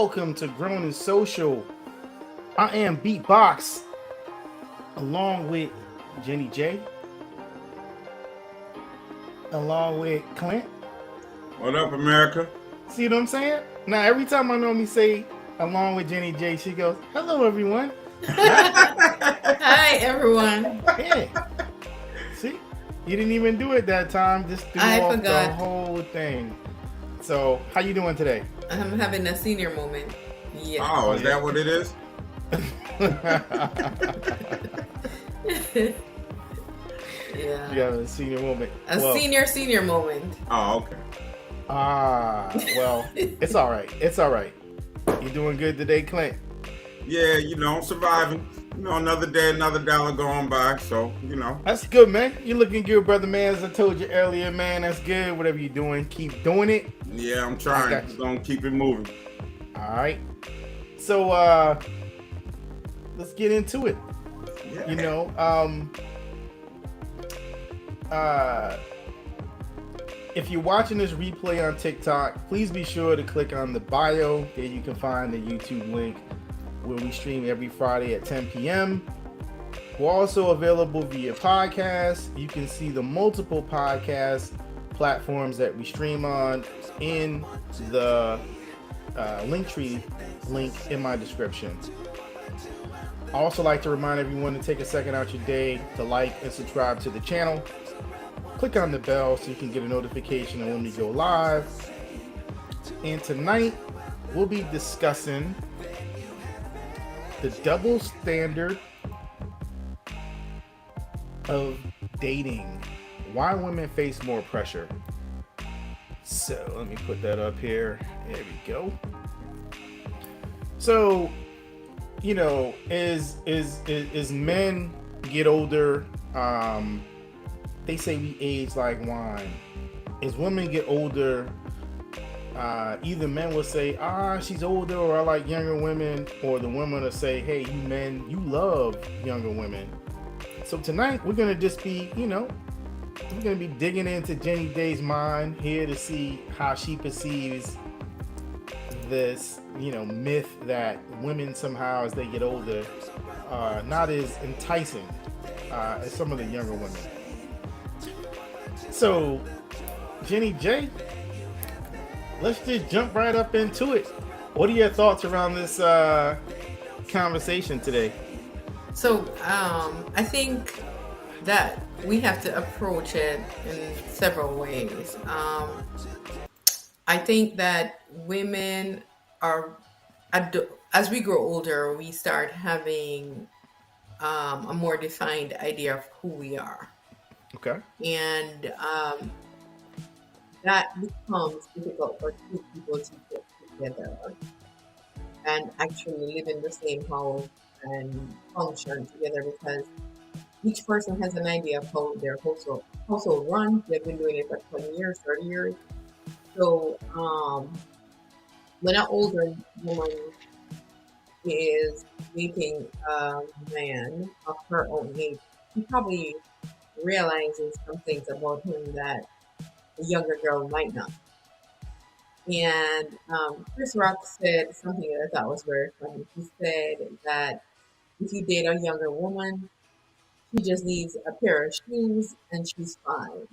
welcome to Grown and Social. I am Beatbox, along with Jenny J, along with Clint. What up, America? See what I'm saying? Now, every time I normally say along with Jenny J, she goes, "Hello, everyone." Hi, everyone. Yeah. See, you didn't even do it that time. Just threw off the whole thing. So, how you doing today? I'm having a senior moment. Yeah. Oh, is that what it is? Yeah. You have a senior moment. Senior moment. Oh, okay. Well, it's all right. It's all right. You doing good today, Clint? Yeah, I'm surviving. Another day, another dollar going by. So, That's good, man. You're looking good, brother, man. As I told you earlier, man, that's good. Whatever you're doing, keep doing it. Yeah, I'm trying. I'm going to keep it moving. All right. So, let's get into it. Yeah. If you're watching this replay on TikTok, please be sure to click on the bio. There you can find the YouTube link where we stream every Friday at 10 p.m. We're also available via podcast. You can see the multiple podcast platforms that we stream on in the Linktree link in my description. I also like to remind everyone to take a second out your day to like and subscribe to the channel. Click on the bell so you can get a notification of when we go live. And tonight we'll be discussing the double standard of dating. Why women face more pressure. So let me put that up here. There we go. So, as men get older, they say we age like wine. As women get older, either men will say, she's older, or I like younger women, or the women will say, hey, you men, you love younger women. So tonight we're gonna just be, we're gonna be digging into Jenny Day's mind here to see how she perceives this, myth that women somehow, as they get older, are not as enticing as some of the younger women. So, Jenny J, let's just jump right up into it. What are your thoughts around this conversation today? So, I think that we have to approach it in several ways. I think that women are, as we grow older, we start having a more defined idea of who we are. Okay. And that becomes difficult for two people to get together and actually live in the same house and function together, because each person has an idea of how their household runs. They've been doing it for 20 years, 30 years. So when an older woman is dating a man of her own age, she probably realizes some things about him that a younger girl might not. And Chris Rock said something that I thought was very funny. He said that if you date a younger woman, she just needs a pair of shoes and she's fine.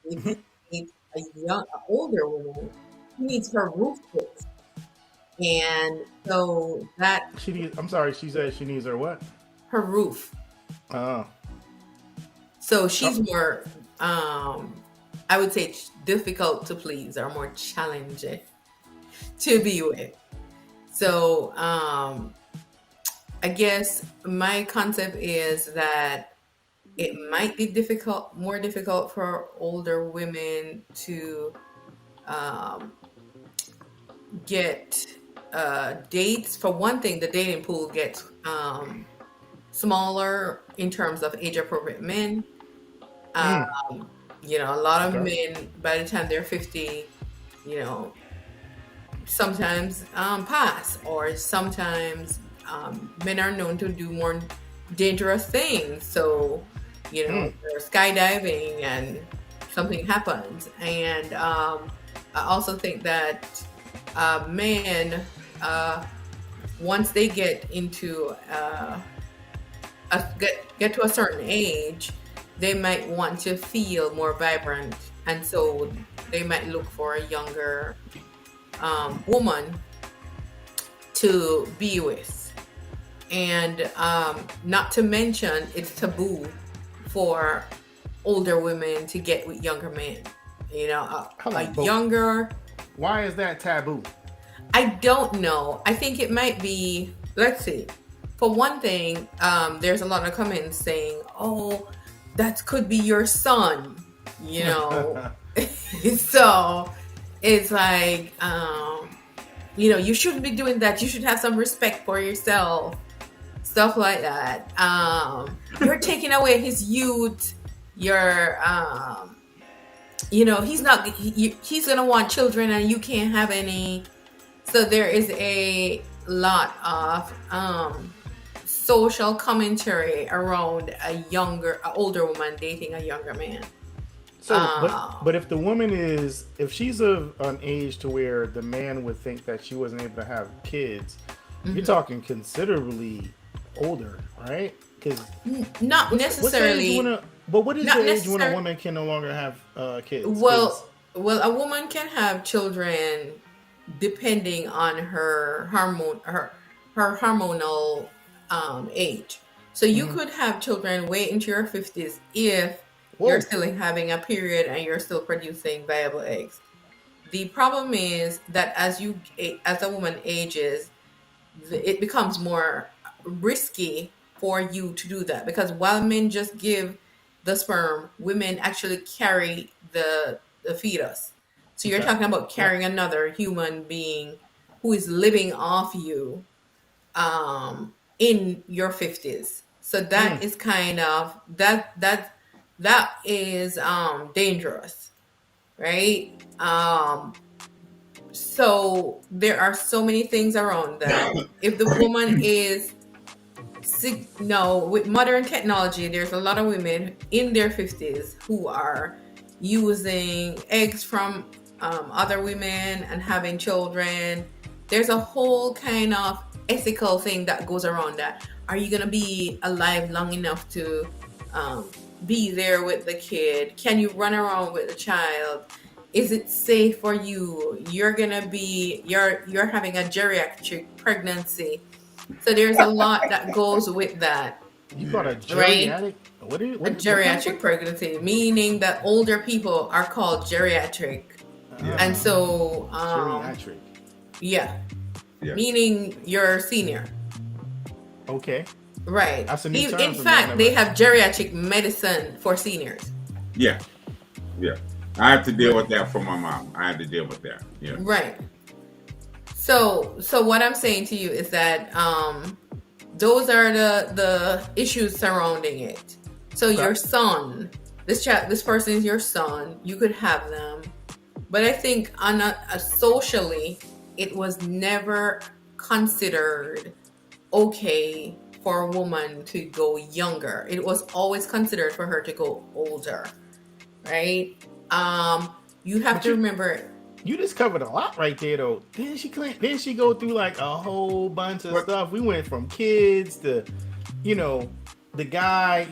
If you date an older woman, she needs her roof fixed. And so that she said she needs her what? Her roof. Oh. So she's more, I would say, difficult to please, or more challenging to be with. So I guess my concept is that it might be more difficult for older women to get dates. For one thing, the dating pool gets smaller in terms of age-appropriate men. A lot of men, by the time they're 50, sometimes pass, or sometimes men are known to do more dangerous things. So, they're skydiving and something happens. And I also think that men once they get into get to a certain age, they might want to feel more vibrant, and so they might look for a younger woman to be with. And not to mention, it's taboo for older women to get with younger men. You know, younger. Why is that taboo? I don't know. I think it might be, let's see. For one thing, there's a lot of comments saying, oh, that could be your son, you know. So it's like, you know, you shouldn't be doing that. You should have some respect for yourself. Stuff like that. You're taking away his youth. You're, you know, he's going to want children and you can't have any. So there is a lot of social commentary around an older woman dating a younger man. So, but if the woman if she's of an age to where the man would think that she wasn't able to have kids, you're talking considerably older, right? Because not necessarily. What is the age when a woman can no longer have kids? Well, a woman can have children depending on her hormonal age. So you could have children way into your 50s if you're still having a period and you're still producing viable eggs. The problem is that as a woman ages, it becomes more risky for you to do that, because while men just give the sperm, women actually carry the fetus. So you're talking about carrying another human being who is living off you in your 50s. So that is kind of that is dangerous, right? So there are so many things around that. If the woman is with modern technology, there's a lot of women in their 50s who are using eggs from other women and having children. There's a whole kind of ethical thing that goes around that. Are you going to be alive long enough to be there with the kid? Can you run around with the child? Is it safe for you? You're having a geriatric pregnancy. So there's a lot that goes with that. You got a geriatric? Right? A geriatric pregnancy, meaning that older people are called geriatric. And so geriatric. Yeah. Meaning you're senior. Okay. Right. That's a new term. In fact, they have geriatric medicine for seniors. Yeah. I have to deal with that for my mom. I have to deal with that. Yeah. Right. So what I'm saying to you is that those are the issues surrounding it. So your son, this person is your son. You could have them, but I think on a socially, it was never considered okay for a woman to go younger. It was always considered for her to go older, right? You have to remember. You just covered a lot right there, though. Didn't she go through like a whole bunch of stuff? We went from kids to, the guy,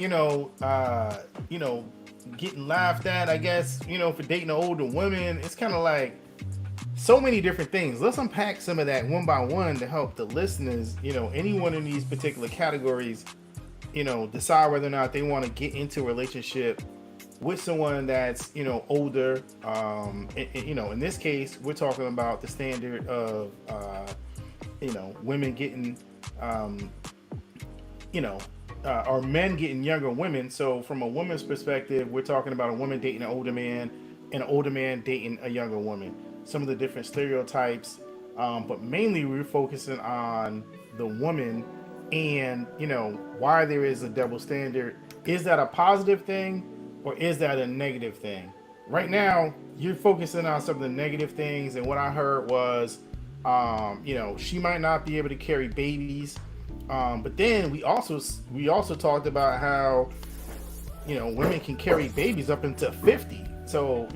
getting laughed at, I guess, for dating an older woman. It's kind of like so many different things. Let's unpack some of that one by one to help the listeners, anyone in these particular categories, decide whether or not they want to get into a relationship with someone that's, older. In this case, we're talking about the standard of, women getting, or men getting younger women. So from a woman's perspective, we're talking about a woman dating an older man and an older man dating a younger woman. Some of the different stereotypes, but mainly we're focusing on the woman and, why there is a double standard. Is that a positive thing? Or is that a negative thing? Right now, you're focusing on some of the negative things, and what I heard was, she might not be able to carry babies, but then we also talked about how, women can carry babies up into 50. So,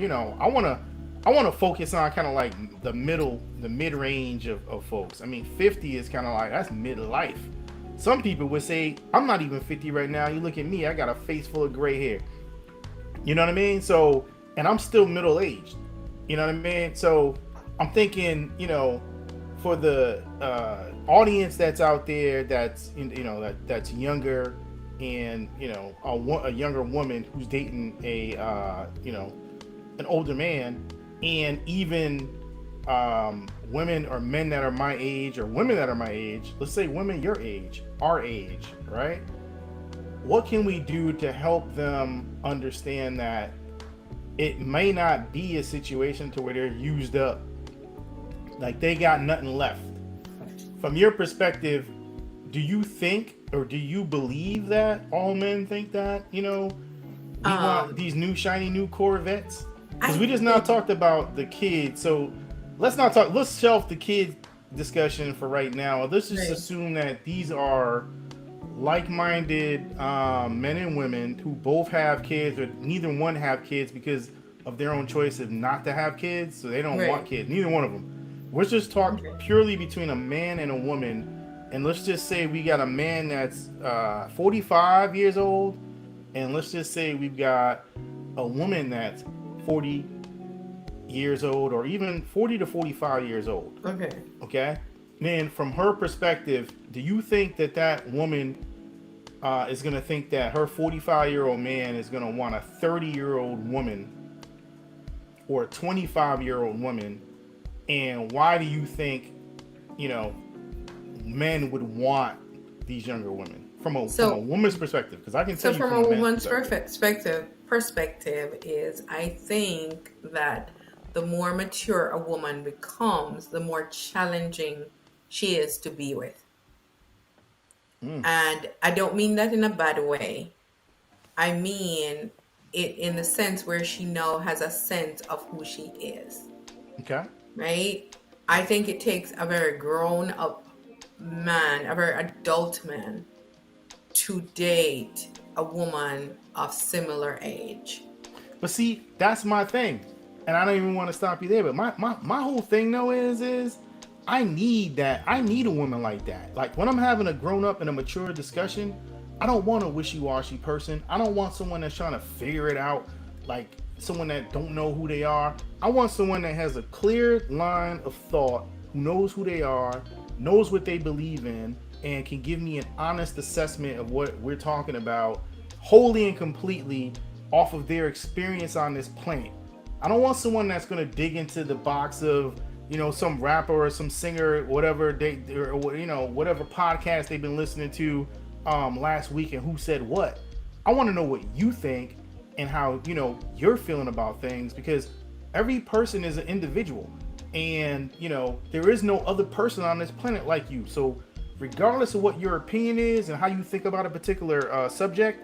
I want to focus on kind of like the mid range of folks. I mean, 50 is kind of like that's midlife. Some people would say I'm not even 50 right now. You look at me, I got a face full of gray hair. You know what I mean? So, and I'm still middle aged. You know what I mean? So, I'm thinking, for the audience that's out there, that's that's younger, and a younger woman who's dating an older man, and even women or men that are my age, or women that are my age. Let's say women your age, our age, right? What can we do to help them understand that it may not be a situation to where they're used up, like they got nothing left? From your perspective, do you think, or do you believe that all men think that, we want these new shiny new Corvettes? Because we just now talked about the kids, so let's shelf the kid discussion for right now. Let's just assume that these are like-minded men and women who both have kids, or neither one have kids because of their own choice of not to have kids, so they don't want kids, neither one of them. Let's just talk purely between a man and a woman, and let's just say we got a man that's 45 years old, and let's just say we've got a woman that's 40 years old, or even 40 to 45 years old. Okay. Then from her perspective, do you think that woman is going to think that her 45-year-old man is going to want a 30-year-old woman or a 25-year-old woman? And why do you think, men would want these younger women from a woman's perspective? Because I can tell you from a woman's perspective is, I think that the more mature a woman becomes, the more challenging she is to be with. And I don't mean that in a bad way. I mean it in the sense where she now has a sense of who she is. Okay. Right? I think it takes a very grown up man, a very adult man, to date a woman of similar age. But see, that's my thing. And I don't even want to stop you there, but my whole thing though is I need a woman like that. Like when I'm having a grown up and a mature discussion, I don't want a wishy-washy person. I don't want someone that's trying to figure it out, like someone that don't know who they are. I want someone that has a clear line of thought, who knows who they are, knows what they believe in, and can give me an honest assessment of what we're talking about, wholly and completely off of their experience on this planet. I don't want someone that's going to dig into the box of, some rapper or some singer, whatever whatever podcast they've been listening to last week and who said what. I want to know what you think and how, you're feeling about things, because every person is an individual, and, there is no other person on this planet like you. So regardless of what your opinion is and how you think about a particular subject,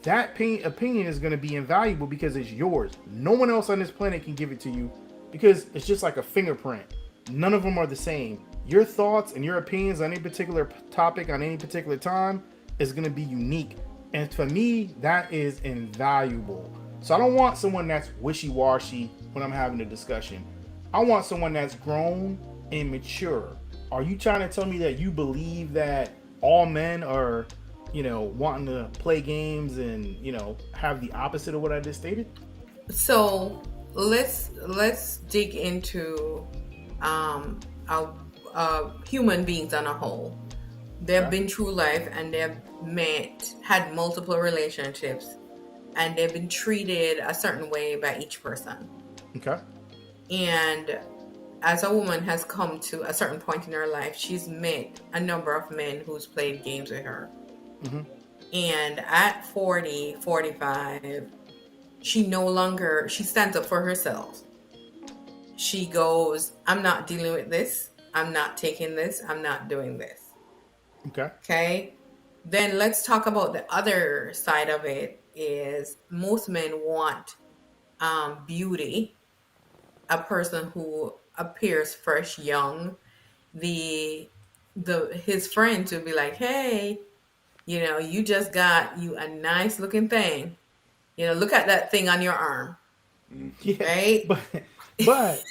that opinion is going to be invaluable because it's yours. No one else on this planet can give it to you, because it's just like a fingerprint. None of them are the same. Your thoughts and your opinions on any particular topic on any particular time is going to be unique. And for me, that is invaluable. So I don't want someone that's wishy-washy when I'm having a discussion. I want someone that's grown and mature. Are you trying to tell me that you believe that all men are, wanting to play games and, have the opposite of what I just stated? So let's dig into human beings on a whole. They've been through life, and they've had multiple relationships, and they've been treated a certain way by each person. Okay. And as a woman has come to a certain point in her life, she's met a number of men who's played games with her. Mm-hmm. And at 40, 45, she stands up for herself. She goes, I'm not dealing with this. I'm not taking this. I'm not doing this. Okay. Then let's talk about the other side of it. Is most men want beauty, a person who appears fresh, young. His friends would be like, hey, you just got you a nice looking thing. Look at that thing on your arm. Yeah, right? But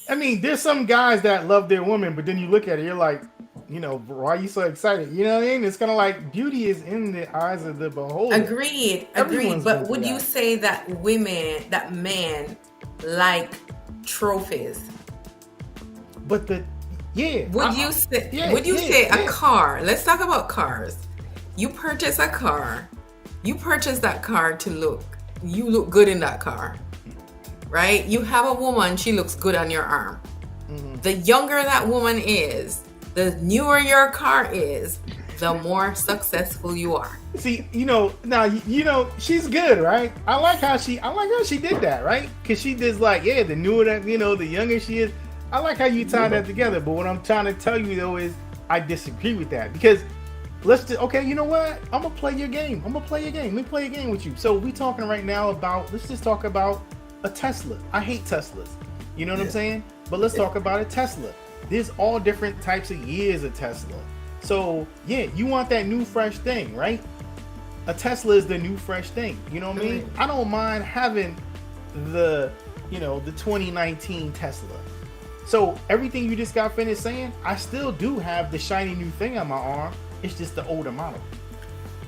I mean, there's some guys that love their woman, but then you look at it, you're like, why are you so excited? You know what I mean? It's kind of like beauty is in the eyes of the beholder. Agreed. Everyone's But been would through you that. say that men like trophies? But Would you say a car? Let's talk about cars. You purchase a car. You purchase that car you look good in that car. Right? You have a woman, she looks good on your arm. Mm-hmm. The younger that woman is, the newer your car is, the more successful you are. See, she's good, right? I like how she did that, right? Because she did the newer that, the younger she is. I like how you tie that together. But what I'm trying to tell you though is I disagree with that, because okay, you know what? I'm gonna play your game. Let me play a game with you. So we talking right now about, let's just talk about a Tesla. I hate Teslas. You know what I'm saying? But let's talk about a Tesla. There's all different types of years of Tesla. So you want that new fresh thing, right? A Tesla is the new fresh thing. You know what I mean? I don't mind having the 2019 Tesla. So everything you just got finished saying, I still do have the shiny new thing on my arm. It's just the older model.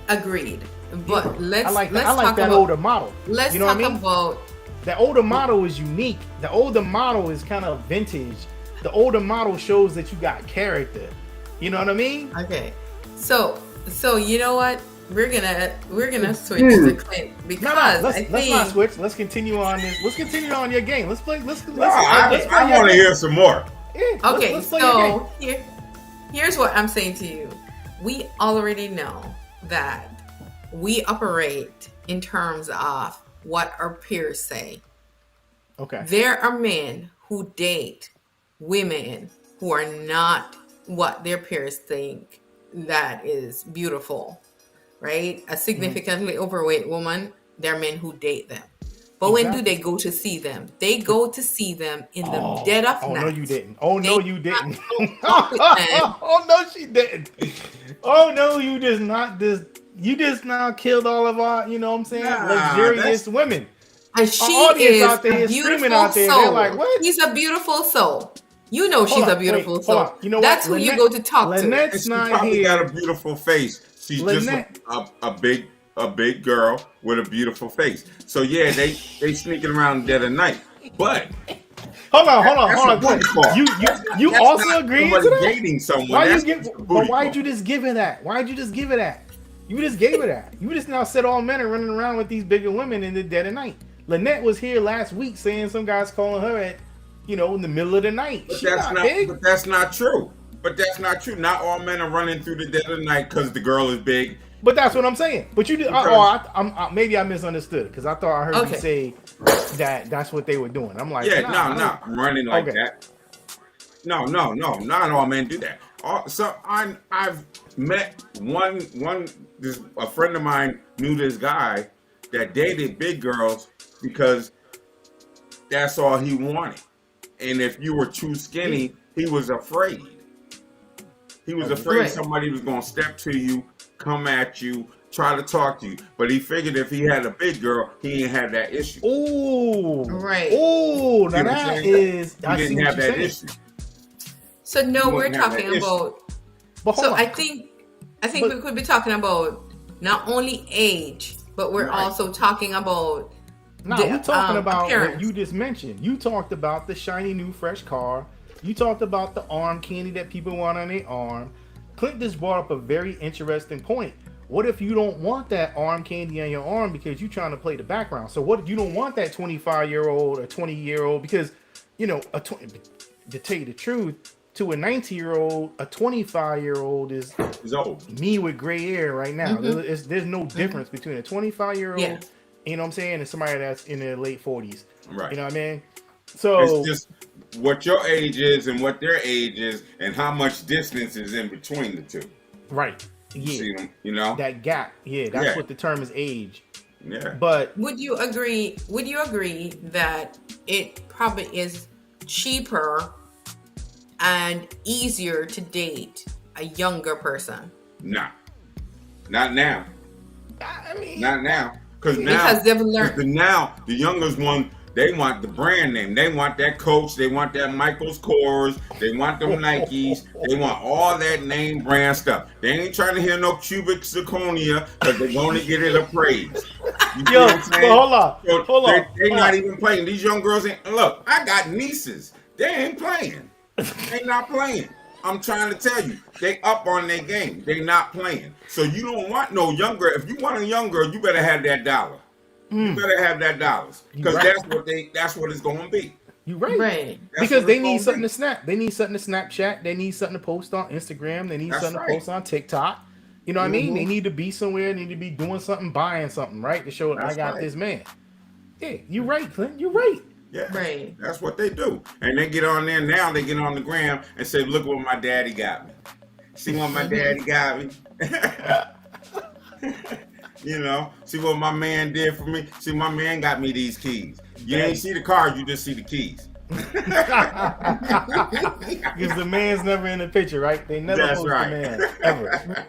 Agreed. But let's I like that about, older model. Let's talk about that older model is unique. The older model is kind of vintage. The older model shows that you got character. You know what I mean? Okay. So you know what? We're gonna switch to Clint, because let's not switch. Let's continue on this. Let's continue on your game. Let's play. I want to hear some more. Yeah, okay. let's play your game. Here's what I'm saying to you. We already know that we operate in terms of what our peers say. Okay. There are men who date women who are not what their peers think that is beautiful, right? A significantly overweight woman, there are men who date them. But when do they go to see them? They go to see them in the dead of night. Oh, no, you didn't. Oh, no, you didn't. Oh, no, she didn't. Oh, no, you just not this. You just now killed all of our, you know what I'm saying, luxurious women. And she is out there screaming out there. They're like, what? She's a beautiful soul. You know she's a beautiful soul. You know that's who you go to talk to. Lynnette's not here. Got a beautiful face. She's Lynnette. Just a big girl with a beautiful face. So yeah, they sneaking around dead at night. But hold on. You also agreeing to that? Dating someone. Why'd you just give her that? You just gave her that. You just now said all men are running around with these bigger women in the dead of night. Lynnette was here last week saying some guys calling her at, in the middle of the night. But that's not true. Not all men are running through the dead of the night because the girl is big. But that's what I'm saying. But you did. Maybe I misunderstood, because I thought I heard you say that's what they were doing. I'm like, no, running like that. No, not all men do that. So I've met a friend of mine knew this guy that dated big girls because that's all he wanted. And if you were too skinny, he was afraid. He was afraid somebody was going to step to you, come at you, try to talk to you. But he figured if he had a big girl, he ain't had that issue. Oh, right. Oh, now that is. He didn't have that issue. So no, we're talking about. So I think we could be talking about not only age, but we're also talking about. No, we're talking about what you just mentioned. You talked about the shiny new fresh car. You talked about the arm candy that people want on their arm. Clint just brought up a very interesting point. What if you don't want that arm candy on your arm because you're trying to play the background? So what if you don't want that 25-year-old or 20-year-old? Because, to tell you the truth, to a 19-year-old, a 25-year-old is old. Me with gray hair right now. Mm-hmm. There's no difference between a 25-year-old, you know what I'm saying, and somebody that's in their late 40s. Right. You know what I mean? So it's just what your age is and what their age is and how much distance is in between the two. Right. Yeah. See them, that gap. Yeah, that's what the term is, age. Yeah. But would you agree that it probably is cheaper and easier to date a younger person? Nah. Not now. I mean, not now. Because they've learned. Now the youngest one They want the brand name. They want that Coach. They want that Michael's Kors. They want them Nikes. They want all that name brand stuff. They ain't trying to hear no cubic zirconia because they're going to get it appraised. Yo, hold on. They're not even playing. These young girls ain't. Look, I got nieces. They ain't playing. They not playing. I'm trying to tell you, they up on their game. They not playing. So you don't want no young girl. If you want a young girl, you better have that dollar. You better have that dollars because that's what it's going to be. You right. Because they need something to snap. They need something to Snapchat. They need something to post on Instagram. They need something to post on TikTok. You know what I mean? They need to be somewhere. They need to be doing something, buying something, right? To show I got this man. Yeah, you're right, Clint. You're right. Yeah, right. That's what they do. And they get on there now. They get on the gram and say, "Look what my daddy got me. See what my daddy got me." You know, see what my man did for me. See, my man got me these keys. You ain't see the car, you just see the keys. Because the man's never in the picture, right? They never post the man ever.